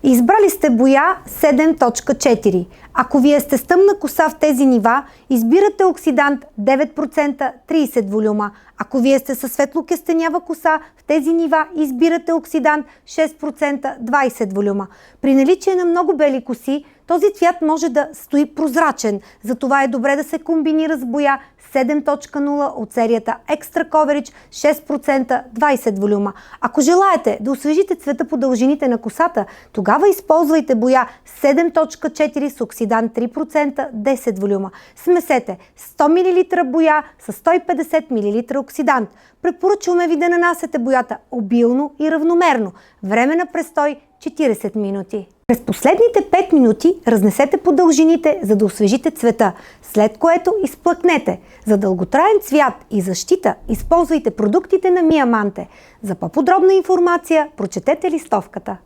Избрали сте боя 7.4. Ако вие сте с тъмна коса в тези нива, избирате оксидант 9% 30 волюма. Ако вие сте със светло-кестенява коса в тези нива, избирате оксидант 6% 20 волюма. При наличие на много бели коси, този цвят може да стои прозрачен. Затова е добре да се комбинира с боя 7.0 от серията Extra Coverage 6% 20 волюма. Ако желаете да освежите цвета по дължините на косата, тогава използвайте боя 7.4 с оксидант 3% 10 волюма. Смесете 100 мл боя с 150 мл оксидант. Препоръчваме ви да нанасяте боята обилно и равномерно. Време на престой 40 минути. През последните 5 минути разнесете по дължините, за да освежите цвета, след което изплъкнете. За дълготраен цвят и защита използвайте продуктите на Миаманте. За по-подробна информация прочетете листовката.